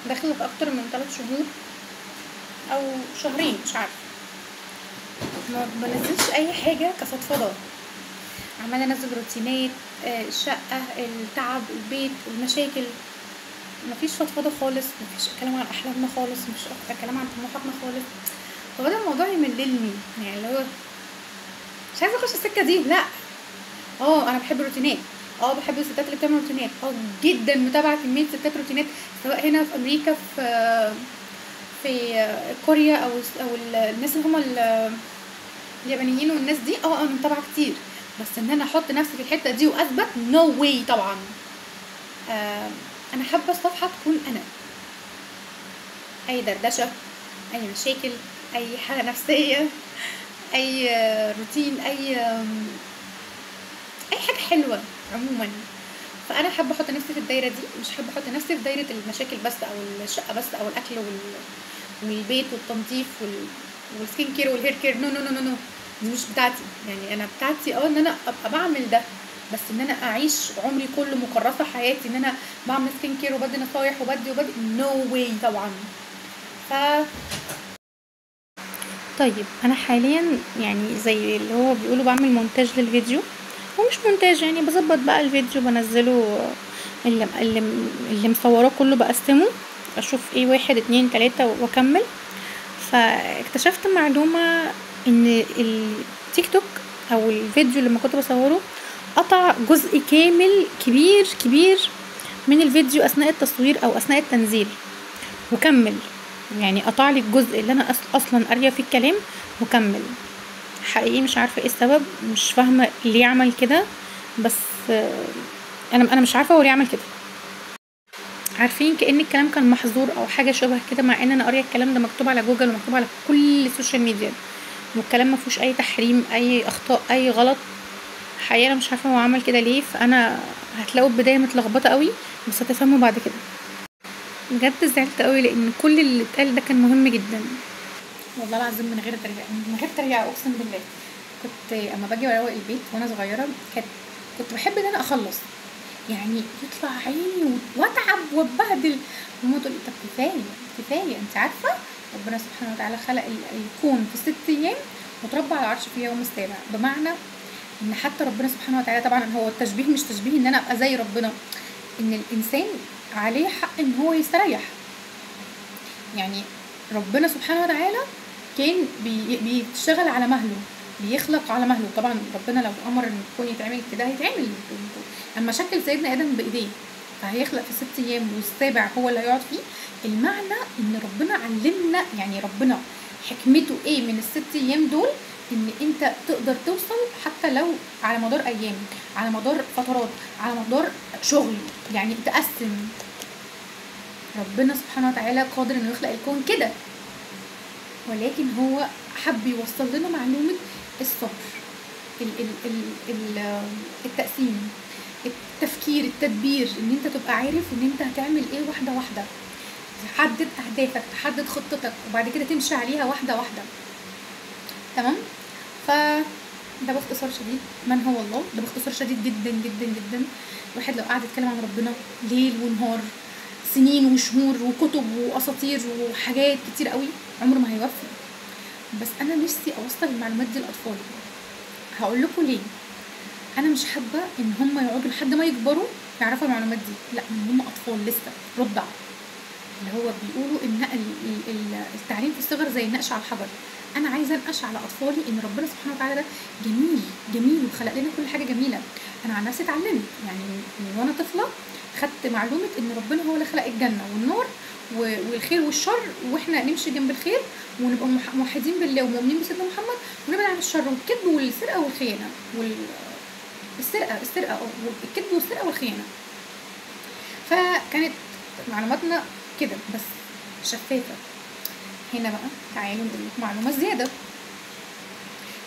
داخله في اكتر من 3 شهور او شهرين مش عارفه، ما بنزلش اي حاجه كفضفضه. عماله انزل روتينات، الشقه، التعب، البيت، المشاكل. مفيش فضفضه خالص، مفيش كلام عن احلامنا خالص، مفيش كلام عن طموحاتنا خالص. فبدا الموضوع يمللني، يعني اللي هو مش عايزه اخش السكه دي. لا، انا بحب الروتينات، بحب الستات اللي بتعمل روتينات، جدا متابعه كميه ستات روتينات، سواء هنا في امريكا، في كوريا، او الناس اللي هم اليابانيين والناس دي. انا متابعه كتير، بس ان انا احط نفسي في الحته دي واثبت نو واي طبعا. انا حابه الصفحه تكون انا، اي دردشه، اي مشاكل، اي حاله نفسيه، اي روتين، اي حاجه حلوه عموما. فانا حابه احط نفسي في الدايره دي، مش حابه احط نفسي في دايره المشاكل بس، او الشقه بس، او الاكل والبيت والتنظيف والسكين كير والهير كير. نو نو نو نو، دي مش بتاعتي. يعني انا بتاعتي ان انا ابقى بعمل ده، بس ان انا اعيش عمري كله مكرسه حياتي ان انا بعمل سكين كير وبدي نصايح وبدي نو واي طبعا. طيب انا حاليا يعني زي اللي هو بيقولوا بعمل مونتاج للفيديو، ومش مونتاج يعني بظبط بقى الفيديو، بنزله اللي مصوراه كله، بقسمه اشوف ايه 1 2 3 واكمل. فاكتشفت معلومة ان التيك توك او الفيديو اللي كنت بصوره قطع جزء كامل كبير كبير من الفيديو اثناء التصوير او اثناء التنزيل، وكمل. يعني قطع لي الجزء اللي انا اصلا قاريه فيه الكلام وكمل. حقيقي مش عارفه ايه السبب، مش فاهمه ليه عمل كده، بس انا مش عارفه هو ليه عمل كده. عارفين كأن الكلام كان محظور او حاجه شبه كده، مع ان انا قاريه الكلام ده مكتوب على جوجل ومكتوب على كل السوشيال ميديا، والكلام ما فيهوش اي تحريم، اي اخطاء، اي غلط. حقيقي انا مش عارفه هو عمل كده ليه. فانا هتلاقوا البدايه متلخبطه قوي، بس هتفهموا بعد كده. بجد زعلت قوي لان كل اللي اتقال ده كان مهم جدا، والله العظيم، من غير تريقه اقسم بالله. كنت اما باجي اروق البيت وانا صغيره، كنت بحب ان انا اخلص، يعني يطلع عيني واتعب واتبهدل، وما تقولي طب كفايه. انت عارفه ربنا سبحانه وتعالى خلق الكون في 6 ايام وتربى على العرش في يوم السابع. بمعنى ان حتى ربنا سبحانه وتعالى، طبعا هو التشبيه مش تشبيه ان انا ابقى زي ربنا، ان الانسان عليه حق ان هو يستريح. يعني ربنا سبحانه وتعالى كان بيشتغل على مهله، بيخلق على مهله. طبعا ربنا لو امر ان الكون يتعمل كده هيتعمل، اما شكل سيدنا ادم بايديه، فهيخلق في 6 ايام والسابع هو اللي هيقعد فيه. المعنى ان ربنا علمنا، يعني ربنا حكمته ايه من ال6 ايام دول، ان انت تقدر توصل حتى لو على مدار ايام، على مدار فترات، على مدار شغل، يعني تقسم. ربنا سبحانه وتعالى قادر انه يخلق الكون كده، ولكن هو حب يوصل لنا معلومة الصبر، التقسيم، التفكير، التدبير، ان انت تبقى عارف ان انت هتعمل ايه واحدة واحدة، تحدد اهدافك، تحدد خطتك، وبعد كده تمشي عليها واحدة واحدة. تمام. ده باختصار شديد من هو الله، ده باختصار شديد جدا جدا جدا. الواحد لو قعد يتكلم عن ربنا ليل ونهار، سنين وشهور وكتب واساطير وحاجات كتير قوي، عمره ما هيوفي. بس انا نفسي اوصل المعلومات دي لاطفالي. هقول لكم ليه. انا مش حابه ان هم يقعدوا لحد ما يكبروا يعرفوا المعلومات دي، لا، ان هم اطفال لسه رضع، اللي هو بيقولوا ان التعليم في الصغر زي النقش على الحجر. انا عايزه انقش على اطفالي ان ربنا سبحانه وتعالى ده جميل جميل، وخلق لنا كل حاجه جميله. انا عن نفسي اتعلمت يعني من وانا طفله، خدت معلومه ان ربنا هو اللي خلق الجنه والنار والخير والشر، واحنا نمشي جنب الخير ونبقى موحدين بالله ومؤمنين بسيدنا محمد، ونبعد عن الشر والكذب والسرقه والخيانه والكذب والسرقه والخيانه. فكانت معلوماتنا كده بس شفافه. هنا بقى تعالوا نقول لكم معلومه زياده.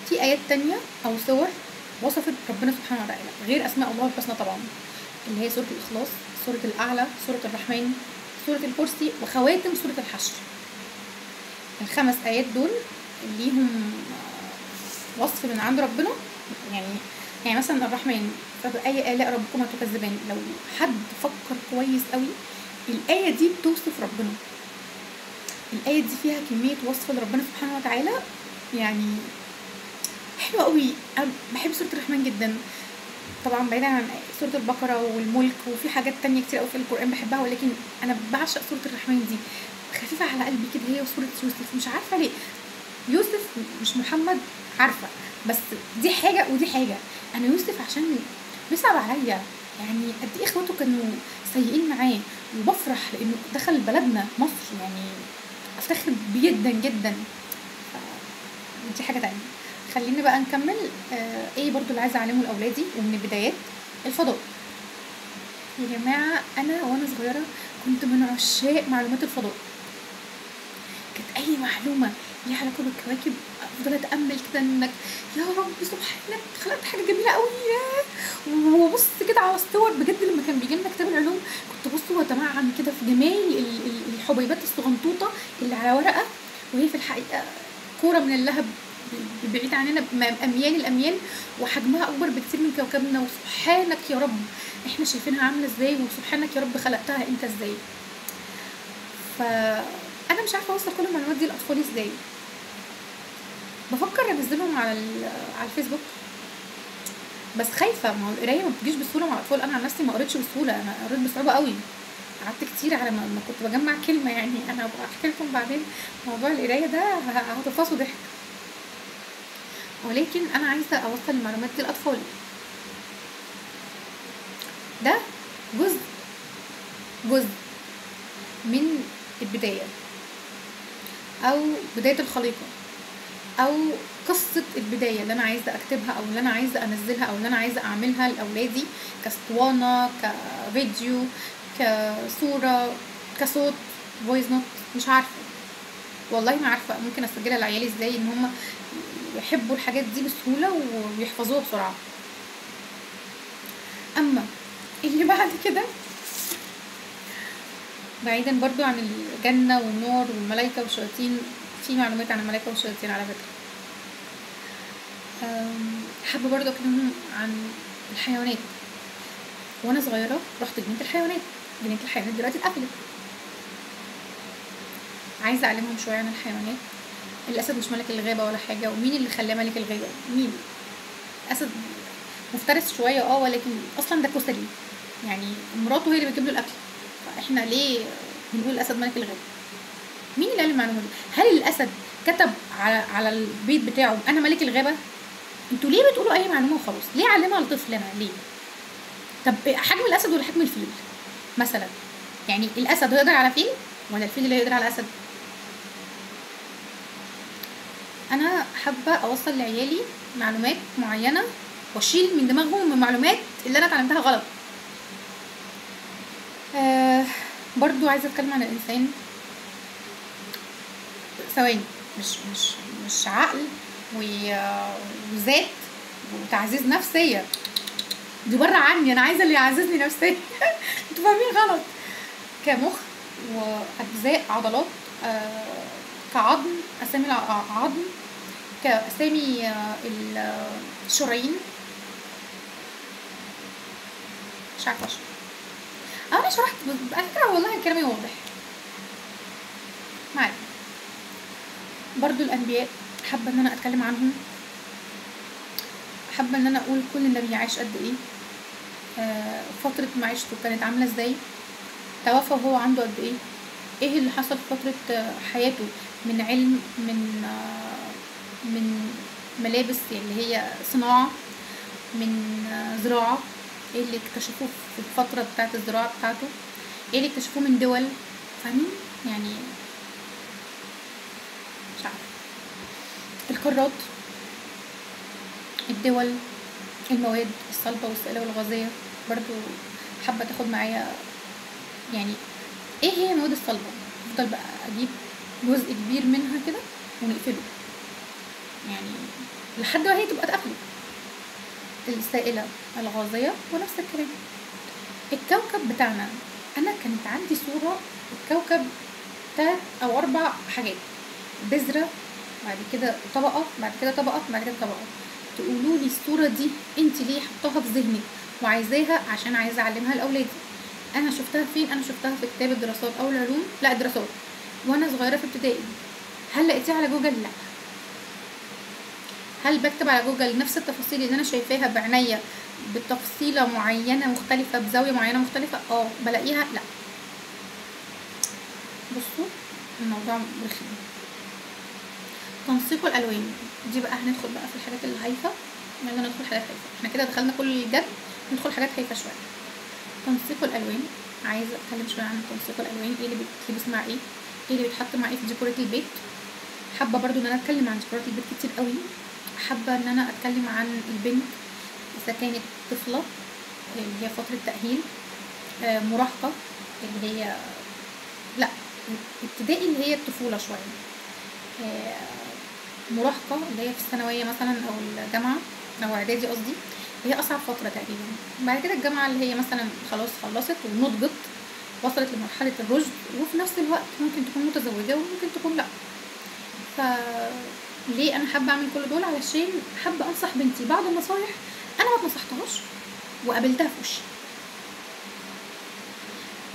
في ايات تانية او سور وصفت ربنا سبحانه وتعالى غير اسماء الله الحسنى طبعا، اللي هي سوره الاخلاص، سوره الاعلى، سوره الرحمن، سوره الكرسي، وخواتم سوره الحشر. ال5 ايات دول ليهم وصف من عند ربنا. يعني مثلا الرحمن، فبأي آلاء ربكما تكذبان. لو حد فكر كويس قوي الآية دي بتوصف ربنا، الآية دي فيها كمية وصف لربنا سبحانه وتعالى يعني حلوة قوي. أنا بحب سورة الرحمن جدا، طبعا بعيدا عن سورة البقرة والملك، وفي حاجات تانية كتير قوي في القرآن بحبها، ولكن أنا بعشق سورة الرحمن دي، خفيفة على قلبي كده، هي وسورة يوسف. مش عارفة ليه، يوسف مش محمد، عارفة، بس دي حاجة ودي حاجة. أنا يوسف عشان بيصعب عليا، يعني قد إيه إخواته كانوا سيئين معاه، وبفرح لأنه دخل بلدنا مصر، يعني أفتخر بيه جدا جدا. دي حاجة تانية. خليني بقى نكمل. ايه برضو اللي عايزة اعلمه لاولادي ومن البدايات؟ الفضاء. يا جماعة انا وانا صغيرة كنت من عشاق معلومات الفضاء، كانت اي معلومة ليها علاقة بالكواكب افضل اتأمل كده، انك يا رب سبحانك خلقت حاجة جميلة قوي، وبص كده على الصور بجد. لما كان بيجي لنا كتاب العلوم كنت بص واتمعن كده في جمال الحبيبات الصغنطوطة اللي على ورقة، وهي في الحقيقة كورة من اللهب بعيد عننا اميال الاميال، وحجمها اكبر بكتير من كوكبنا. وسبحانك يا رب احنا شايفينها عامله ازاي، وسبحانك يا رب خلقتها انت ازاي. فانا مش عارفه اوصل كل المعلومات دي لاطفالي ازاي. بفكر انزلهم على الفيسبوك، بس خايفه، ما هو القرايه ما بتجيش بسهوله مع الاطفال. انا عن نفسي ما قريتش بسهوله، انا قريت بصعوبه قوي، قعدت كتير على ما كنت بجمع كلمه. يعني انا احكي لكم بعدين موضوع القرايه ده هتفاصوا ضحك، ولكن انا عايزه اوصل المعلومات دي للاطفال. ده جزء من البدايه، او بدايه الخليقه، او قصه البدايه اللي انا عايزه اكتبها، او اللي انا عايزه انزلها، او اللي انا عايزه اعملها لاولادي كاسطوانه، كفيديو، كصوره، كصوت، فويس نوت. مش عارفه والله، ما عارفه ممكن اسجلها لعيالي ازاي ان هم يحبوا الحاجات دي بسهوله ويحفظوها بسرعه. اما اللي بعد كده، بعيدا برضو عن الجنة والنار والملائكة والشياطين، في معلومات عن الملائكة والشياطين على فكرة. حابة برضو اكلمهم عن الحيوانات. وانا صغيرة رحت جنينة الحيوانات، جنينة الحيوانات دلوقتي اتقفلت. عايزة اعلمهم شوية عن الحيوانات. الاسد مش ملك الغابة ولا حاجة، ومين اللي خلاه ملك الغابة؟ مين؟ اسد مفترس شوية ولكن اصلا ده كسلي، يعني مراته هي اللي بتجيب له الاكل، فاحنا ليه بنقول الاسد ملك الغابة؟ مين اللي قال المعلومه دي؟ هل الاسد كتب على البيت بتاعه انا ملك الغابه؟ انتوا ليه بتقولوا اي معلومه وخلاص؟ ليه علمها لطفلنا ليه؟ طب حجم الاسد ولا حجم الفيل مثلا؟ يعني الاسد يقدر على فيل ولا الفيل اللي يقدر على اسد؟ انا حابه اوصل لعيالي معلومات معينه، واشيل من دماغهم المعلومات اللي انا اتعلمتها غلط. برضو عايزه اتكلم عن الانسان ثواني. مش عقل وذات وتعزيز نفسيه، دي بره عني، انا عايزه اللي يعززني نفسيا. انتوا فاهمين غلط. كمخ واجزاء عضلات، كعظم، اسامي العظم، كاسامي الشرايين. مش عارفه اشرح، انا شرحت على فكره والله كلامي واضح. معايا برضو الانبياء، حابه ان انا اتكلم عنهم، حابه ان انا اقول كل نبي عاش قد ايه، فتره معيشته كانت عامله ازاي، توفى وهو عنده قد ايه، ايه اللي حصل في فتره حياته من علم، من ملابس اللي هي صناعه، من زراعه، ايه اللي اكتشفوه في الفتره بتاعه الزراعه بتاعته، ايه اللي اكتشفوه من دول. فاهمين يعني؟ مش عارفه. القارات، الدول، المواد الصلبة والسائلة والغازية. برضو حابة تاخد معايا يعني ايه هي المواد الصلبة. افضل بقى اجيب جزء كبير منها كده ونقفله، يعني لحد ما هي تبقى اتقفلت. السائلة، الغازية، ونفس الكلام. الكوكب بتاعنا، انا كانت عندي صورة الكوكب 3 أو 4 حاجات، بذرة، بعد كده طبقة، بعد كده طبقة، بعد كده طبقة. تقولوا لي الصورة دي انت ليه حطاها في ذهنك وعايزاها؟ عشان عايزة اعلمها لاولادي. انا شفتها فين؟ انا شفتها في كتاب الدراسات او العلوم، لا الدراسات، وانا صغيره في ابتدائي. هل لقيتيها على جوجل؟ لا. هل بكتب على جوجل نفس التفاصيل اللي انا شايفاها بعينيا بتفصيله معينه مختلفه بزاويه معينه مختلفه؟ بلاقيها. لا. بصوا الموضوع رخم. تنسيق الالوان دي بقى هندخل بقى في الحاجات الهايفه. يلا ندخل حاجات هايفه، احنا كده دخلنا كل الجد، ندخل حاجات هايفه شويه. تنسيق الالوان، عايزه اتكلم شويه عن تنسيق الالوان. ايه اللي بيتلبس مع ايه اللي بيتحط مع ايه في ديكورات البيت. حابه برضو ان انا اتكلم عن ديكورات البيت كتير قوي. حابه ان انا اتكلم عن البنت اذا كانت طفله اللي هي فتره تاهيل، مراهقه اللي هي لا ابتدائي اللي هي الطفوله شويه، مراهقه اللي هي في الثانويه مثلا او الجامعه او اعدادي قصدي، هي اصعب فتره تقريبا. بعد كده الجامعه اللي هي مثلا خلاص خلصت ونضجت، وصلت لمرحله الرشد، وفي نفس الوقت ممكن تكون متزوجه وممكن تكون لا. ليه انا حابه اعمل كل دول؟ علشان حابه انصح بنتي بعض النصايح انا ما اتنصحتهاش وقابلتها في وشي.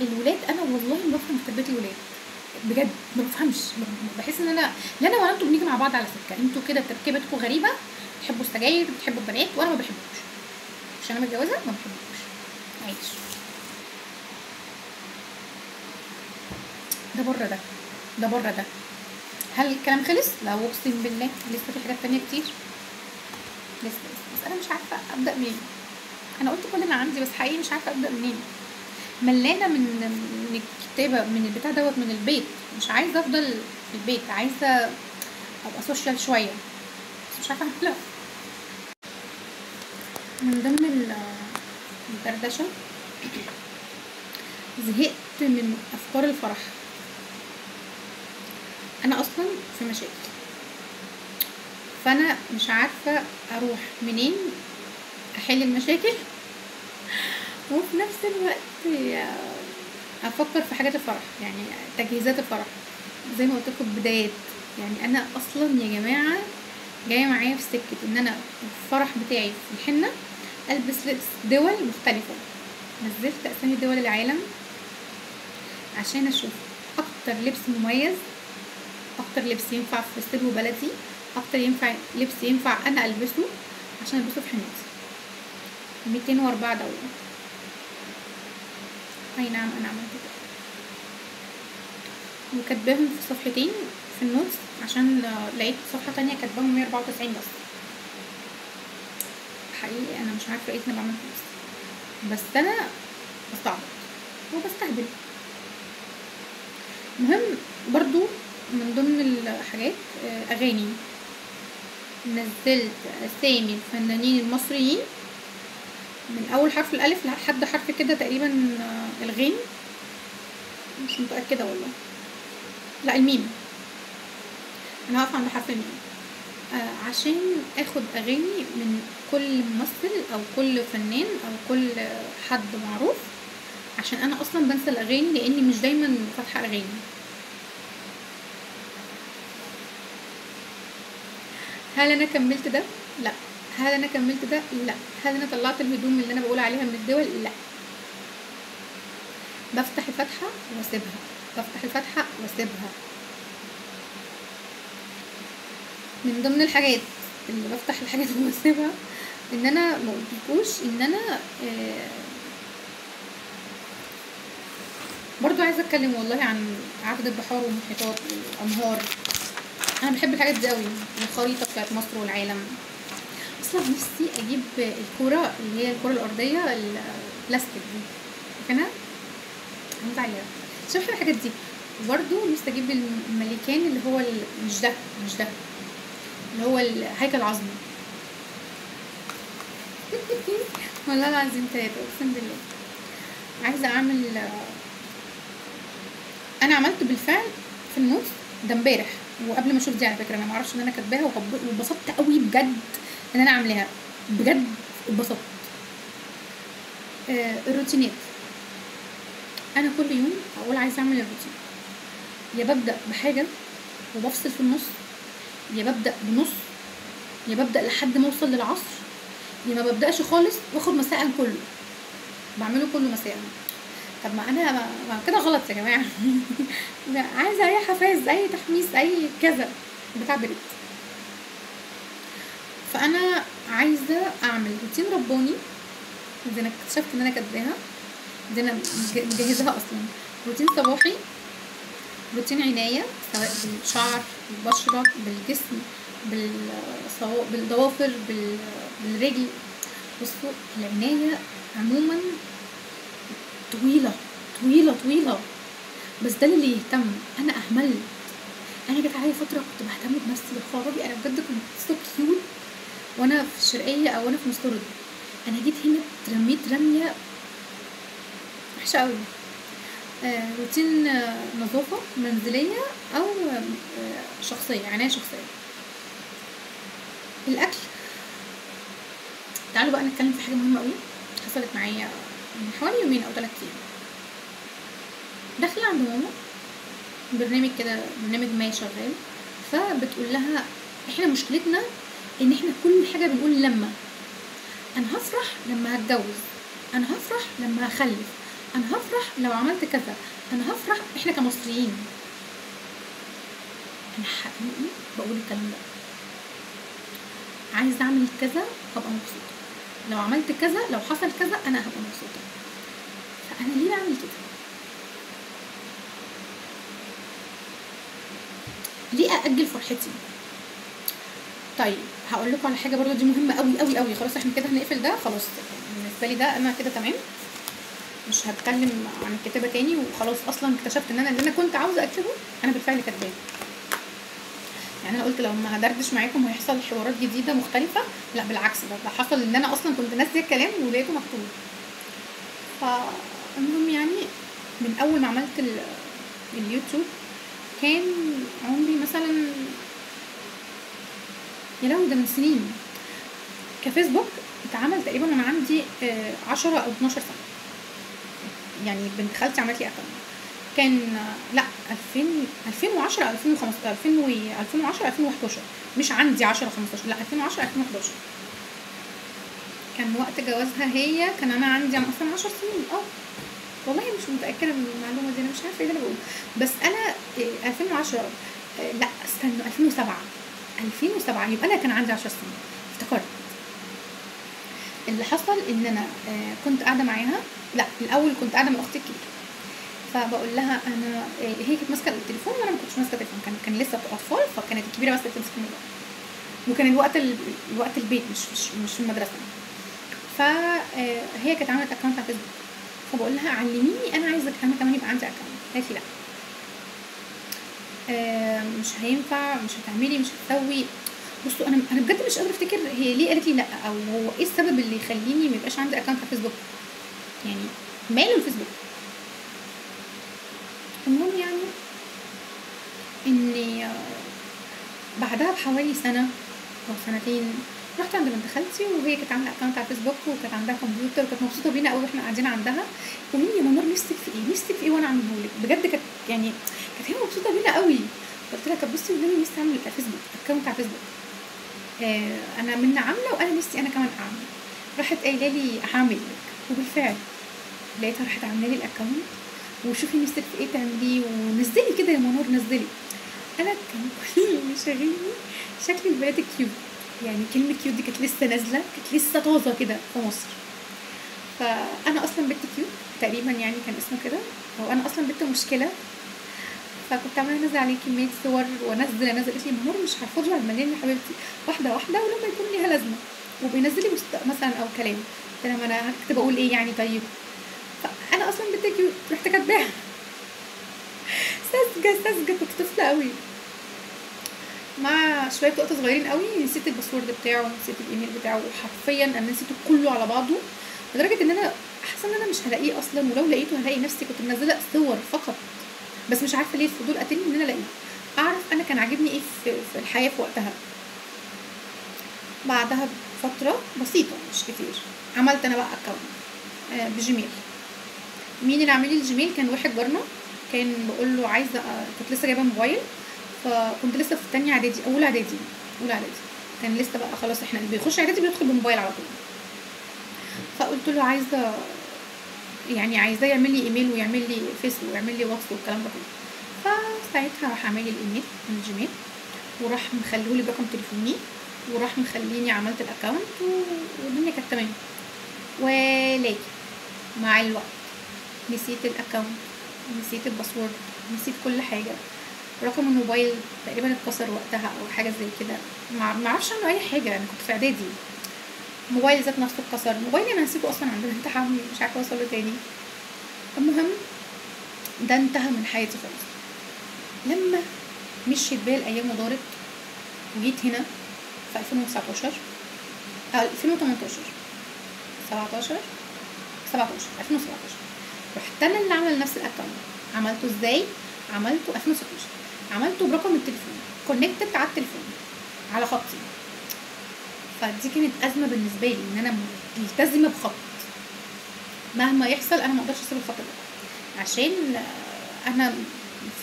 الولاد انا والله ما بفهم في تربيه الولاد بجد، ما بفهمش. بحس ان انا لا انا ولا انتوا بنيجي مع بعض على سكه. انتوا كده تركيبتكم غريبه، بتحبوا السجاير، بتحبوا البنات، وانا ما بحبوش عشان انا متجوزه، ما بحبوش. عايش ده بره ده بره ده. هل الكلام خلص؟ لا اقسم بالله لسه في حاجات تانية كتير. لسه بس انا مش عارفه ابدا منين. انا قلت كل اللي عندي بس حقيقي مش عارفه ابدا منين. ملانه من الكتابه، من البتاع دوت، من البيت. مش عايزه افضل في البيت، عايزه ابقى سوشيال شويه، بس مش عارفه اعملها. من ضمن الدردشه، زهقت من افكار الفرح. انا اصلا في مشاكل، فانا مش عارفه اروح منين احل المشاكل وفي نفس الوقت افكر في حاجات الفرح، يعني تجهيزات الفرح زي ما قلت لكم بدايات. يعني انا اصلا يا جماعه جايه معايا في سكه ان انا الفرح بتاعي في الحنه البس لبس دول مختلفه. نزلت اسامي دول العالم عشان اشوف اكتر لبس مميز، اكتر لبس ينفع في ستيل بلدي، اكتر لبس ينفع انا البسه عشان البسه في حنتي. 204 دولة. اي نعم انا عملت كده وكاتباهم في صفحتين في النوتس، عشان لقيت صفحة تانية كاتباهم 194 بس. حقيقي انا مش عارفة ايه انا بعمل فلوس، بس انا بستعبط وبستهبل. مهم برضو من ضمن الحاجات اغاني. نزلت اسامي الفنانين المصريين من اول حرف الالف لحد حرف كده تقريبا الغين، مش متاكده والله، لا الميم. انا هقف عند حرف الميم عشان اخد اغاني من كل ممثل او كل فنان او كل حد معروف، عشان انا اصلا بنسى الاغاني لاني مش دايما فاتحه اغاني. هل انا كملت ده؟ لا. هل انا كملت ده؟ لا. هل انا طلعت الهدوم اللي انا بقول عليها من الدول؟ لا. بفتح الفتحه واسيبها، بفتح الفتحه واسيبها. من ضمن الحاجات اللي بفتح الحاجات واسيبها ان انا ما قلتلكوش ان انا برضو عايزه اتكلم والله عن عدد البحار والمحيطات والانهار. انا بحب الحاجات دي قوي، الخريطه بتاعت مصر والعالم. اصلا نفسي اجيب الكوره اللي هي الكوره الارضيه البلاستيك دي، فاكرها؟ هموت عليها عشان بحب الحاجات دي. وبرضو نفسي اجيب الملكان اللي هو مش ده اللي هو الهيكل العظمي. والله العظيم 3 اقسم بالله عايزه اعمل. انا عملت بالفعل في النص ده امبارح وقبل ما اشوف دي على فكره، انا ما اعرفش ان انا كاتباها واتبسطت قوي بجد ان انا عاملاها، بجد اتبسطت. الروتينات، انا كل يوم اقول عايزه اعمل الروتين، يا ببدا بحاجه وبفصل في النص، يا ببدا بنص، يا ببدا لحد ما اوصل للعصر، يا ما ببداش خالص واخد مساء كله، بعمله كله مساء. طب ما انا ما كده غلط يا جماعه. عايزه اي حفاز، اي تحميس، اي كذا بتاع بريد. فانا عايزه اعمل روتين رباني. دي انا اكتشفت ان انا كاتباها، دي انا مجهزاها اصلا. روتين صباحي، روتين عنايه سواء بالشعر، بالبشره، بالجسم، بالضوافر، بالرجل. بصوا العنايه عموما طويله طويله طويله، بس ده اللي يهتم. انا اهملت. انا جت عليا فتره كنت بهتم بنفسي بالخرابي، انا بجد كنت سو كيوت وانا في الشرقيه او وانا في مستورد. انا جيت هنا اترميت رميه وحشه قوي. روتين نظافه منزليه او شخصيه، عنايه شخصيه. الاكل، تعالوا بقى نتكلم في حاجه مهمه قوي حصلت معايا من حوالي يومين او 3 ايام. داخله عند ماما برنامج كده، برنامج ما شغال، فبتقول لها احنا مشكلتنا ان احنا كل حاجه بنقول لما انا هفرح لما هتجوز، انا هفرح لما هخلف، انا هفرح لو عملت كذا، انا هفرح. احنا كمصريين انا حقيقي بقول الكلام ده، عايزه اعمل كذا هبقى مبسوطه، لو عملت كذا، لو حصل كذا انا هبقى مبسوطه. فانا ليه بعمل كده؟ ليه ااجل فرحتي؟ طيب هقول لكم على حاجه برضو دي مهمه قوي قوي قوي. خلاص احنا كده هنقفل ده، خلاص بالنسبه لي ده انا كده تمام، مش هتكلم عن الكتابه تاني. وخلاص اصلا اكتشفت ان انا اللي انا كنت عاوزه اكتبه انا بالفعل كاتباه. يعني انا قلت لو ما هدردش معاكم هيحصل حوارات جديده مختلفه، لا بالعكس، ده حصل ان انا اصلا كنت ناسيه الكلام ولقيته مكتوب. فالمهم يعني من اول ما عملت اليوتيوب كان عمري مثلا، يا لو ده من سنين. كفيسبوك اتعمل تقريبا وانا عندي 10 او 12 سنه. يعني بنت خالتي عملت لي اكونت كان لا 2010 2015 2010 2011، مش عندي 10 15، لا 2010 2011 كان وقت جوازها هي. كان انا عندي اصلا 10 سنين. والله مش متاكده من المعلومه دي، انا مش عارفه ايه اللي انا بقوله، بس انا 2010 لا استنوا 2007 يبقى انا كان عندي 10 سنين. افتكرت اللي حصل ان انا كنت قاعده معاها. لا الاول كنت قاعده مع اختي الكبيره، فبقول لها انا هي كانت ماسكه التليفون وانا ما كنتش ماسكه التليفون، كان لسه اطفال، فكانت الكبيره بس اللي بتمسك الموبايل، وكان الوقت البيت مش في المدرسه. فهي كانت عملت اكونت على فيسبوك، فبقول لها علميني انا عايزه انا كمان يبقى عندي اكونت. قالت لي لا مش هينفع، مش هتعملي، مش هتسوي. بصوا انا بجد مش قادره افتكر هي ليه قالت لي لا، او هو ايه السبب اللي يخليني ما يبقاش عندي اكونت على فيسبوك، يعني ماله الفيسبوك. المهم يعني اني بعدها بحوالي سنه او سنتين رحت عند بنت خالتي، وهي كانت عامله اكونت على فيسبوك وكانت عندها كمبيوتر وكانت مبسوطه بينا قوي واحنا قاعدين عندها. قولي لي يا منور نفسك في ايه، نفسك في ايه وانا اعمله لك. بجد كانت يعني كانت هي مبسوطه بينا قوي. قلت لها طب بصي قولي لي نفسي اعمل فيسبوك اكونت على فيسبوك، انا من عامله وانا نفسي انا كمان اعمل. راحت قايله لي هعمل لك، وبالفعل لقيتها راحت عامله لي الاكونت. وشوفي نفسك في ايه تعمليه، ونزلي كده يا منور نزلي. انا كان كل اللي شاغلني شكل البنات الكيوت، يعني كلمه كيوت دي كانت لسه نازله، كانت لسه طازه كده في مصر. فانا اصلا بنت كيوت تقريبا، يعني كان اسمه كده، او انا اصلا بنت مشكله. فكنت عماله انزل عليه كميه صور وانزل قلت لي منور مش هرفضها المليان يا حبيبتي، واحده واحده ولما يكون ليها لازمه. وبينزل لي مثلا او كلام، لما انا هكتب اقول ايه يعني. طيب فانا اصلا بنت كيوت رحت كاتباها ساذجه، كنت طفله قوي. مع شويه وقت صغيرين قوي نسيت الباسورد بتاعه ونسيت الايميل بتاعه، وحرفيا انا نسيته كله على بعضه، لدرجه ان انا حاسه ان انا مش هلاقيه اصلا، ولو لقيته هلاقي نفسي كنت منزله صور فقط، بس مش عارفه ليه الفضول قتلني ان انا الاقيه، اعرف انا كان عاجبني ايه في الحياه في وقتها. بعدها بفتره بسيطه مش كتير عملت انا بقى اكونت بجيميل. مين اللي عامل لي الجيميل؟ كان واحد جارنا، كان بقول له عايزه، كنت لسه جايبه موبايل، فكنت لسه في تانية اعدادي، اولى اعدادي كان لسه بقى خلاص، احنا اللي بيخش اعدادي بيدخل بموبايل على طول. فقلت له عايزه يعني عايزاه يعمل لي ايميل ويعمل لي فيس ويعمل لي واتس والكلام ده كله. فساعتها راح عامل لي الايميل من جيميل، وراح مخليهولي برقم تليفوني، وراح مخليني عملت الاكونت والدنيا كانت تمام. ولكن مع الوقت نسيت الاكونت، نسيت الباسورد، نسيت كل حاجه. رقم الموبايل تقريبا اتكسر وقتها او حاجه زي كده، ما اعرفش عنه اي حاجه، انا كنت في اعدادي. موبايل ذات نفسه اتكسر، موبايلي انا نسيته اصلا عند الامتحان، مش عارفه اوصله تاني. المهم ده انتهى من حياتي خالص. لما مشيت بيا الايام ودارت وجيت هنا في 2019 2018 17 2017 رحت انا اللي عامله لنفسي الاكونت. عملته ازاي؟ عملته 2016، عملته برقم التليفون كونكتد على التليفون على خطي. فدي كانت ازمه بالنسبه لي، ان انا ملتزمه بخط، مهما يحصل انا ما اقدرش اسيب الخط ده، عشان انا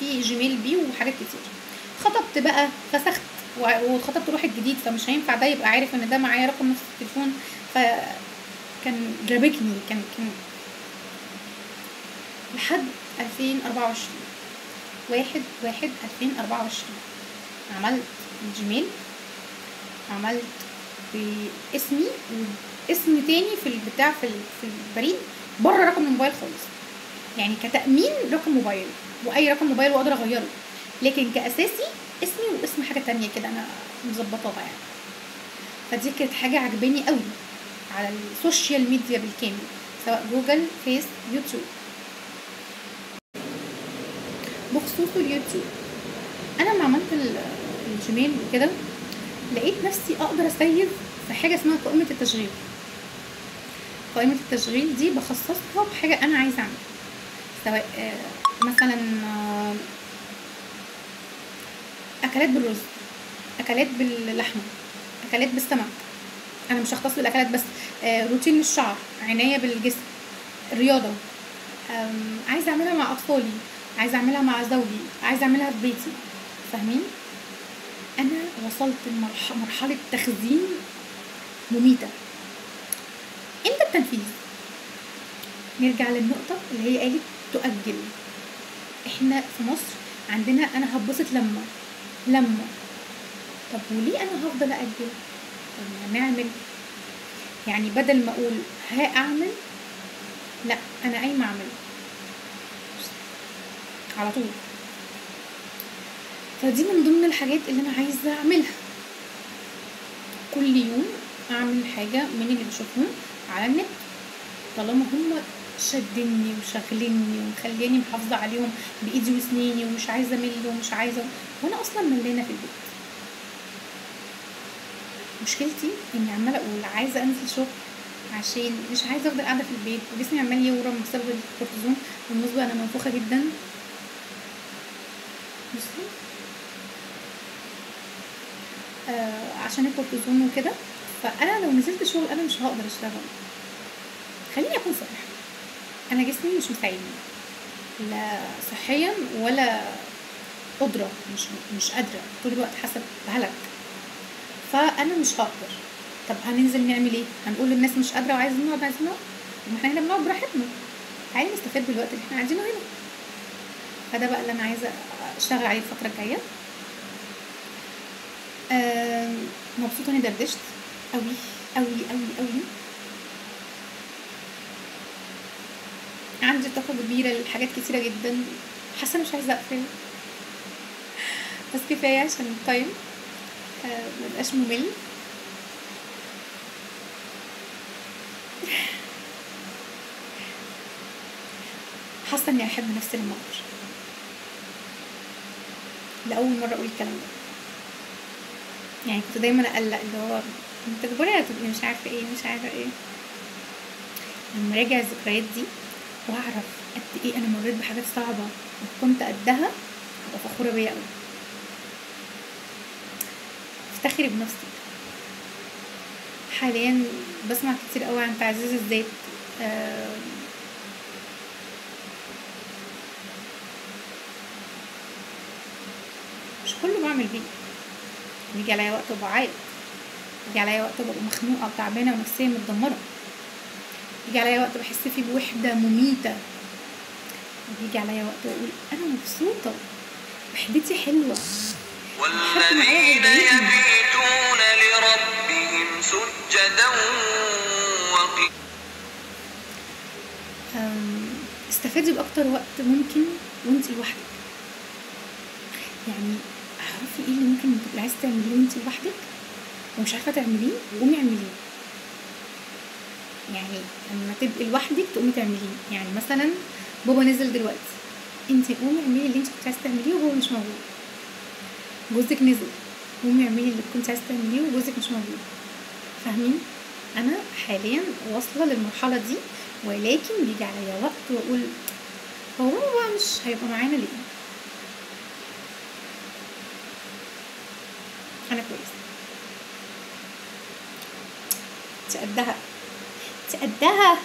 في جيميل بي وحاجات كتير. خطبت بقى فسخت وخطبت واحد جديد، فمش هينفع ده يبقى عارف ان ده معايا رقم نفس التليفون، فكان رابكني. كان لحد 2024 1/1/2024 عملت الجيميل، عملت باسمي واسم تاني في البتاع في البريد بره رقم الموبايل خالص، يعني كتأمين رقم موبايل واي رقم موبايل واقدر اغيره، لكن كأساسي اسمي واسم حاجه تانية كده انا مظبطاها يعني. فدي كانت حاجه عجباني قوي على السوشيال ميديا بالكامل، سواء جوجل، فيس، يوتيوب. بخصوص اليوتيوب، انا لما عملت الجيميل وكده لقيت نفسي اقدر اسيف في حاجه اسمها قائمه التشغيل. قائمه التشغيل دي بخصصها بحاجه انا عايزه اعملها، سواء مثلا اكلات بالرز، اكلات باللحمه، اكلات بالسمك. انا مش هختص بالاكلات بس، روتين للشعر، عنايه بالجسم، الرياضه، عايزه اعملها مع اطفالي، عايزه اعملها مع زوجي، عايزه اعملها في بيتي. فاهمين؟ انا وصلت لمرحله تخزين مميته. امتى التنفيذ؟ نرجع للنقطه اللي هي قالت تؤجل. احنا في مصر عندنا انا هتبسط لما طب وليه انا هفضل اجل؟ طب ما نعمل، يعني بدل ما اقول هاعمل، لا انا قايمه اعمل على طول. فدي من ضمن الحاجات اللي انا عايزه اعملها، كل يوم اعمل حاجه من اللي بشوفهم على النت، طالما هم شدني وشغلني ومخلياني محافظه عليهم بايدي وسنيني ومش عايزه امل ومش عايزه، وانا اصلا ملانه في البيت. مشكلتي اني عماله اقول عايزه انزل شغل عشان مش عايزه افضل قاعده في البيت، وجسمي عمال يورم بسبب الكورتيزون. بالنسبه انا منفوخه جدا، بصي عشان الكورتيزون وكده. فانا لو نزلت شغل انا مش هقدر اشتغل. خليني اكون صريحه، انا جسمي مش مساعدني لا صحيا ولا قدره، مش قادره، طول الوقت حاسه بهلك، فانا مش هقدر. طب هننزل نعمل ايه؟ هنقول للناس مش قادره وعايزين نقعد، عايزين نقعد؟ ما احنا هنا بنقعد براحتنا، تعالي نستفاد بالوقت اللي احنا قاعدينه هنا. فده بقى اللي انا عايزه اشتغل عليه الفتره الجايه. مبسوطه اني دردشت قوي قوي قوي قوي، عندي طاقه كبيره لحاجات كتيره جدا، حاسه مش عايزه اقفل، بس كفايه عشان التايم مبقاش ممل. حاسه اني احب نفسي لما اقدر، لاول مره اقول الكلام ده. يعني كنت دايما اقلق، اللي هو انت تكبري هتبقي مش عارفه ايه مش عارفه ايه. لما راجع الذكريات دي واعرف قد ايه انا مريت بحاجات صعبه وكنت قدها، هبقى فخوره بيا قوي. افتخري بنفسك. حاليا بسمع كتير قوي عن تعزيز الذات، مش كله بعمل بيه. بيجي عليا وقت وبعيط، بيجي عليا وقت ببقى مخنوقه وتعبانه ونفسيا متدمره، بيجي عليا وقت بحس فيه بوحدة مميتة، وبيجي عليا وقت واقول انا مبسوطة، وحدتي حلوة، حد معايا والذين هيضايقني. يبيتون لربهم سجدا وقياما. استفادي باكتر وقت ممكن وانتي لوحدك. يعني اعرفي ايه اللي ممكن تبقي عايزه تعمليه وانتي لوحدك ومش عارفه تعمليه، قومي اعمليه. يعني لما تبقي لوحدك تقومي تعمليه. يعني مثلا بابا نزل دلوقتي، انتي قومي اعملي اللي انتي كنت عايزه تعمليه وهو مش موجود. جوزك نزل، قومي اعملي اللي كنت عايزه تعمليه وجوزك مش موجود. فاهمين؟ انا حاليا واصله للمرحله دي، ولكن بيجي عليا وقت واقول هو بقى مش هيبقى معانا ليه؟ انا كويسه، انت قدها، انت قدها.